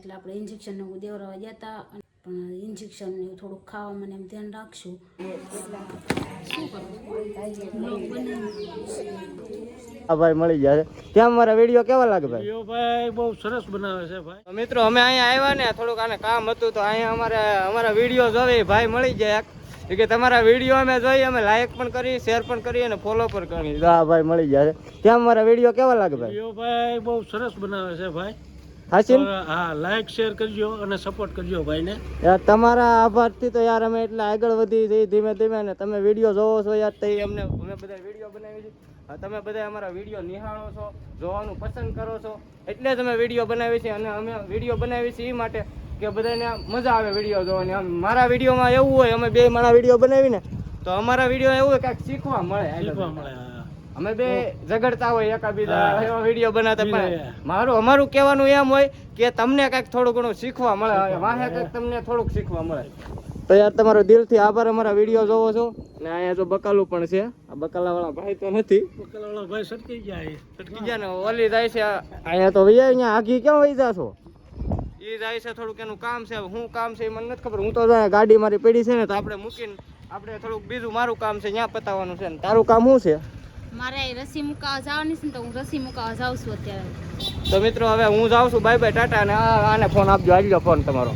એટલે આપણે ઇન્જેક્શન ને દેવરાવા ગયા હતા, પણ ઇન્જેક્શન ને થોડુંક ખાવામાં એમ ધ્યાન રાખશું. ભાઈ મળી જાય ત્યાં મારા વિડીયો કેવા લાગે ભાઈ? વિડીયો ભાઈ બહુ સરસ બનાવે છે ભાઈ. મિત્રો અમે અહીંયા આવ્યા ને થોડુંક આને કામ હતું તો અહીંયા અમારા વિડીયો જોઈ ભાઈ મળી જાય કે તમારા વિડીયો અમે જોઈ, અમે લાઈક પણ કરી, શેર પણ કરી અને ફોલો પણ કરી. હા ભાઈ મળી જાય ત્યાં મારા વિડીયો કેવા લાગે ભાઈ? વિડીયો ભાઈ બહુ સરસ બનાવે છે ભાઈ. હાસીન હા, લાઈક શેર કરજો અને સપોર્ટ કરજો ભાઈને. યાર તમારા આભારથી તો યાર અમે એટલે આગળ વધી જઈએ ધીમે ધીમે, ને તમે વિડીયો જોવો છો યાર તો અમે બધા વિડીયો બનાવી છે. તમે બધા અમારા વિડીયો નિહાળો છો, જોવાનું પસંદ કરો છો, એટલે જ અમે વિડીયો બનાવી છે. અને અમે વિડીયો બનાવી છે એ માટે કે બધાને મજા આવે વિડીયો જોવાની. મારા વિડીયોમાં એવું હોય, અમે બે મારા વિડીયો બનાવીને તો અમારા વિડીયો એવું હોય કાંઈક શીખવા મળે. અમે બે ઝઘડતા હોય એકાબીજા એવા વિડીયો બનાવતા, પણ અમારું કહેવાનું એમ હોય કે તમને કાંઈક થોડું ઘણું શીખવા મળે, વાહે કાંઈક તમને થોડુંક શીખવા મળે. તો યાર તમારો દિલથી આભાર, અમારા વિડીયો જોવો છો. ને અહીંયા તો બકાલું પણ છે, આ બકાલા વાળા ભાઈ તો નથી, બકાલા વાળા ભાઈ સટકી ગયા ને ઓલી જાય છે અહીંયા તો ભૈયા અહીંયા આગી ક્યાં વહી જાશો? એ જાય છે થોડુંક એનું કામ છે, શું કામ છે એ મને નથી ખબર. હું તો ગાડી મારી પડી છે ને તો આપણે મૂકીને આપણે થોડુંક બીજું મારું કામ છે ત્યાં પતાવવાનું છે. ને તારું કામ શું છે? મારે રસી મુકાવા જવાની છે ને, તો હું રસી મુકાવા જાઉં છું અત્યારે. તો મિત્રો હવે હું જાઉં છું, બાય બાય, ટાટા. અને આને ફોન આપજો, આવી ફોન તમારો.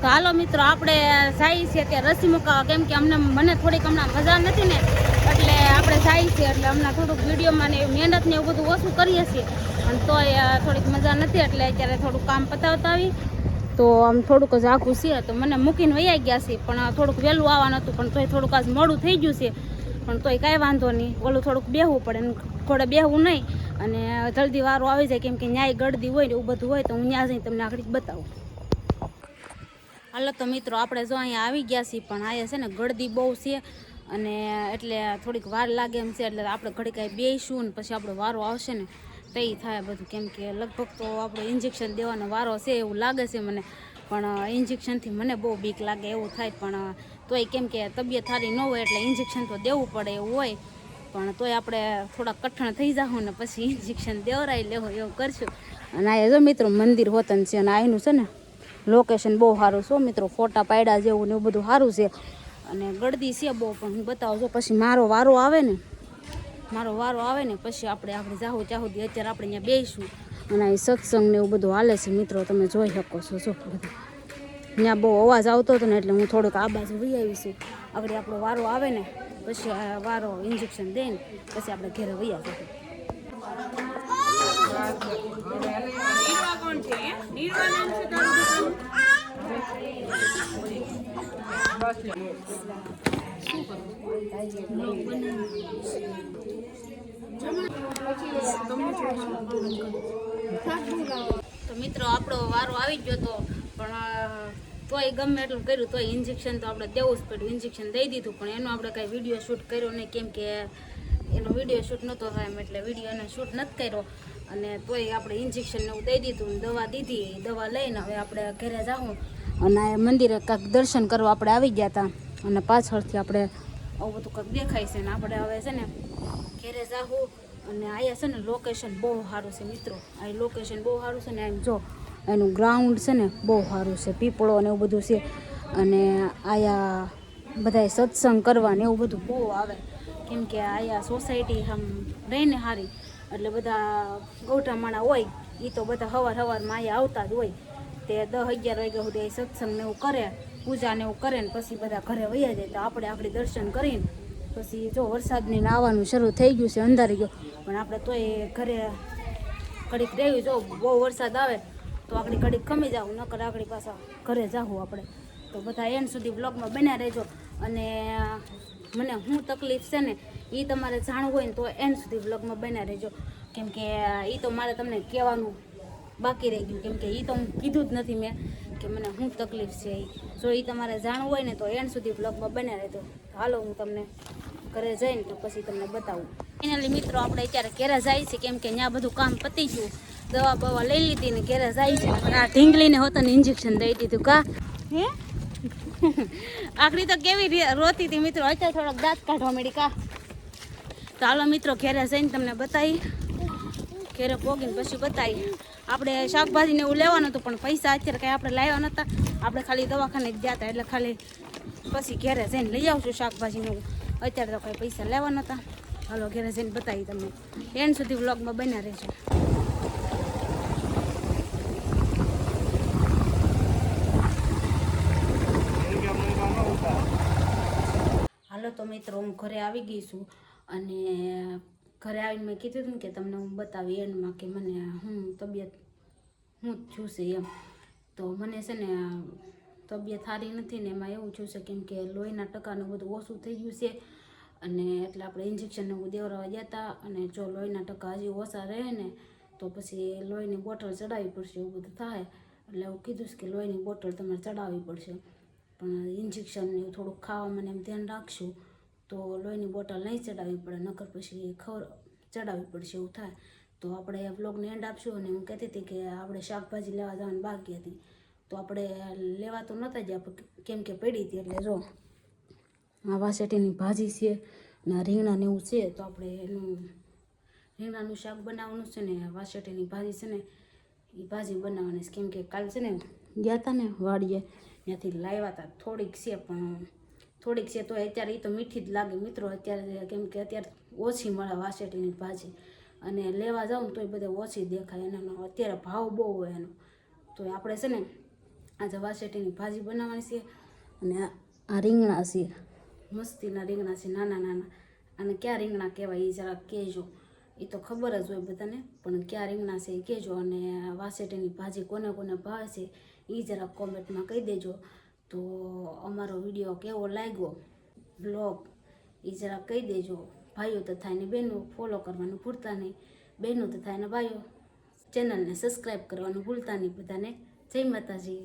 તો હાલો મિત્રો આપણે જાય છે કે રસી મુકાવા, કેમ કે મને થોડીક હમણાં મજા નથી ને, એટલે આપણે જાય છે. એટલે હમણાં થોડુંક વિડીયોમાં ને મહેનત ને એવું બધું ઓછું કરીએ છીએ, અને તોય થોડીક મજા નથી, એટલે અત્યારે થોડુંક કામ પતાવતા આવી. તો આમ થોડુંક જ આખું છે, તો મને મૂકીને વૈયા ગયા છે, પણ થોડુંક વહેલું આવવાનું હતું, પણ તોય થોડુંક આજ મોડું થઈ ગયું છે. પણ તોય કાંઈ વાંધો નહીં, ઓલું થોડુંક બેહવું પડે, થોડે બેહવું નહીં, અને જલ્દી વારો આવી જાય, કેમ કે ન્યાય ગળદી હોય ને એવું બધું હોય, તો હું ત્યાં જઈને તમને આગળ બતાવું. હાલો તો મિત્રો આપણે જો અહીંયા આવી ગયા છીએ, પણ અહીંયા છે ને ગળદી બહુ છે, અને એટલે થોડીક વાર લાગે એમ છે. એટલે આપણે ઘડી કાંઈ બેસીશું ને પછી આપણો વારો આવશે ને તો એ થાય બધું, કેમ કે લગભગ તો આપણે ઇન્જેક્શન દેવાનો વારો છે એવું લાગે છે મને. પણ ઇન્જેક્શનથી મને બહુ બીક લાગે એવું થાય, પણ તોય કેમ કે તબિયત સારી ન હોય એટલે ઇન્જેક્શન તો દેવું પડે એવું હોય. પણ તોય આપણે થોડા કઠણ થઈ જાઉં ને પછી ઇન્જેક્શન દેવરાઈ લેવું એવું કરશું. અને આ જો મિત્રો મંદિર હોતન છે, અને આનું છે ને લોકેશન બહુ સારું છે મિત્રો, ફોટા પાડ્યા જેવું ને એવું બધું સારું છે. અને ગળદી છે બહુ, પણ હું બતાવું છું પછી મારો વારો આવે ને પછી આપણે જાહું ચાહું અત્યારે આપણે અહીંયા બેસીશું. અને અહીં સત્સંગ ને એવું બધું હાલે છે મિત્રો, તમે જોઈ શકો છો. જો બધું ત્યાં બહુ અવાજ આવતો હતો ને, એટલે હું થોડુંક આ બાજુ વહી આવીશું. આગળ આપણો વારો આવે ને પછી વારો ઇન્જેક્શન દઈને પછી આપણે ઘરે વહી આવીશું. તો મિત્રો આપણો વારો આવી ગયો હતો, પણ તોય ગમે એટલું કર્યું તોય ઇન્જેક્શન તો આપણે દેવું જ પડ્યું. ઇન્જેક્શન દઈ દીધું, પણ એનો આપણે કાંઈ વિડીયો શૂટ કર્યો નહીં, કેમ કે એનો વિડીયો શૂટ નહોતો થાય એમ, એટલે વિડીયો એને શૂટ નથી કર્યો. અને તોય આપણે ઇન્જેક્શન ને એવું દઈ દીધું, દવા દીધી, દવા લઈને હવે આપણે ઘરે જાઉં. અને આ મંદિરે કાંઈક દર્શન કરવા આપણે આવી ગયા હતા, અને પાછળથી આપણે આવું બધું કાંઈક દેખાય છે. ને આપણે હવે છે ને ઘરે જાઉં. અને અહીંયા છે ને લોકેશન બહુ સારું છે મિત્રો, આ લોકેશન બહુ સારું છે ને. એમ જો એનું ગ્રાઉન્ડ છે ને બહુ સારું છે, પીપળો ને એવું બધું છે. અને અહીંયા બધાય સત્સંગ કરવા ને એવું બધું બહુ આવે, કેમ કે અહીંયા સોસાયટી આમ રહીને સારી, એટલે બધા ગૌઠા માણા હોય એ તો બધા સવારમાં અહીંયા આવતા જ હોય. તે 10-11 વાગ્યા સુધી સત્સંગ ને એવું કરે, પૂજા ને એવું કરે ને પછી બધા ઘરે વયા જાય. તો આપણે આગળ દર્શન કરીને પછી જો વરસાદને આવવાનું શરૂ થઈ ગયું છે, અંધારી ગયો, પણ આપણે તોય ઘરે ઘડીક રહેવું. જો બહુ વરસાદ આવે તો આગળ ઘડીક ખમી જાવ, નકર આગળ પાછા ઘરે જાવું આપણે. તો બધા એન્ડ સુધી બ્લોગમાં બન્યા રહેજો. અને મને શું તકલીફ છે ને એ તમારે જાણવું હોય ને તો એન્ડ સુધી બ્લોગમાં બન્યા રહેજો, કેમ કે એ તો મારે તમને કહેવાનું બાકી રહી ગયું, કેમ કે એ તો હું કીધું જ નથી મેં કે મને શું તકલીફ છે. જો એ તમારે જાણવું હોય ને તો એન્ડ સુધી બ્લોગમાં બન્યા રહેજો. હાલો હું તમને ઘરે જઈને તો પછી તમને બતાવું. ફાઇનલી મિત્રો આપણે અત્યારે ઘરે જાય છે, કેમ કે ત્યાં બધું કામ પતી ગયું, દવા બવા લઈ લીધી ને ઘરે જાય છે. આ ઢીંગલીને હોતા ઇન્જેક્શન દઈ દીધું. કા હે આખરી તો કેવી રોતી હતી મિત્રો, અત્યારે થોડોક દાંત કાઢવા મળી. કા તો હાલો મિત્રો ઘરે જઈને તમને બતાવી. ઘેરે પોગીને પછી બતાવી. આપણે શાકભાજીને એવું લેવાનું હતું પણ પૈસા અત્યારે કાંઈ આપણે લાવ્યા નહોતા. આપણે ખાલી દવાખાને જ ગયા હતા એટલે ખાલી પછી ઘેરે જઈને લઈ આવશું શાકભાજીને એવું. અત્યારે તો કાંઈ પૈસા લેવા નહોતા. હાલો ઘેરે જઈને બતાવી તમને. એન્ડ સુધી વ્લોગમાં બન્યા રહેજો. હાલો તો મિત્રો હું ઘરે આવી ગઈ છું અને ઘરે આવીને મેં કીધું હતું કે તમને હું બતાવી એન્ડમાં કે મને તબિયત હું થયું છે એમ. તો મને છે ને તબિયત સારી નથી ને એમાં એવું થયું છે કેમ કે લોહીના ટકાનું બધું ઓછું થઈ ગયું છે અને એટલે આપણે ઇન્જેક્શન એવું દેવડાવવા ગયા હતા અને જો લોહીના ટકા હજી ઓછા રહે ને તો પછી લોહીની બોટલ ચડાવવી પડશે એવું બધું થાય. એટલે એવું કીધું છે કે લોહીની બોટલ તમારે ચડાવવી પડશે પણ ઇન્જેક્શન એવું થોડુંક ખાવામાં એમ ધ્યાન રાખશું તો લોહીની બોટલ નહીં ચડાવવી પડે નકર પછી ચડાવવી પડશે એવું થાય. તો આપણે બ્લોગને એન્ડ આપશું અને હું કહેતી હતી કે આપણે શાકભાજી લેવા જવાની બાકી હતી તો આપણે લેવા તો નહોતા જ કેમ કે પડી હતી. એટલે જો આ વાસેટીની ભાજી છે ને રીંગણાને એવું છે તો આપણે એનું રીંગણાનું શાક બનાવવાનું છે ને વાસેટીની ભાજી છે ને એ ભાજી બનાવવાની છે કેમ કે કાલ છે ને ગયા હતા ને વાડીએ ત્યાંથી લાવ્યા હતા થોડીક છે પણ થોડીક છે તો અત્યારે એ તો મીઠી જ લાગે મિત્રો અત્યારે કેમ કે અત્યારે ઓછી મળે વાસેટીની ભાજી અને લેવા જાઉં તો એ બધે ઓછી દેખાય એનો અત્યારે ભાવ બહુ હોય એનો. તો આપણે છે ને આજે વાસેટીની ભાજી બનાવવાની છે અને આ રીંગણા છે મસ્તીના રીંગણા છે નાના નાના અને ક્યાં રીંગણા કહેવાય એ જરાક કહેજો. એ તો ખબર જ હોય બધાને પણ ક્યાં રીંગણા છે એ કહેજો અને વાસેટીની ભાજી કોને કોને ભાવે છે એ જરાક કોમેન્ટમાં કહી દેજો. તો અમારો વિડીયો કેવો લાગ્યો બ્લોગ એ જરાક કહી દેજો. ભાઈઓ તથા ને બહેનો ફોલો કરવાનું ભૂલતા નહીં. બહેનો તથા ને ભાઈઓ ચેનલને સબસ્ક્રાઈબ કરવાનું ભૂલતા નહીં. બધાને જય માતાજી.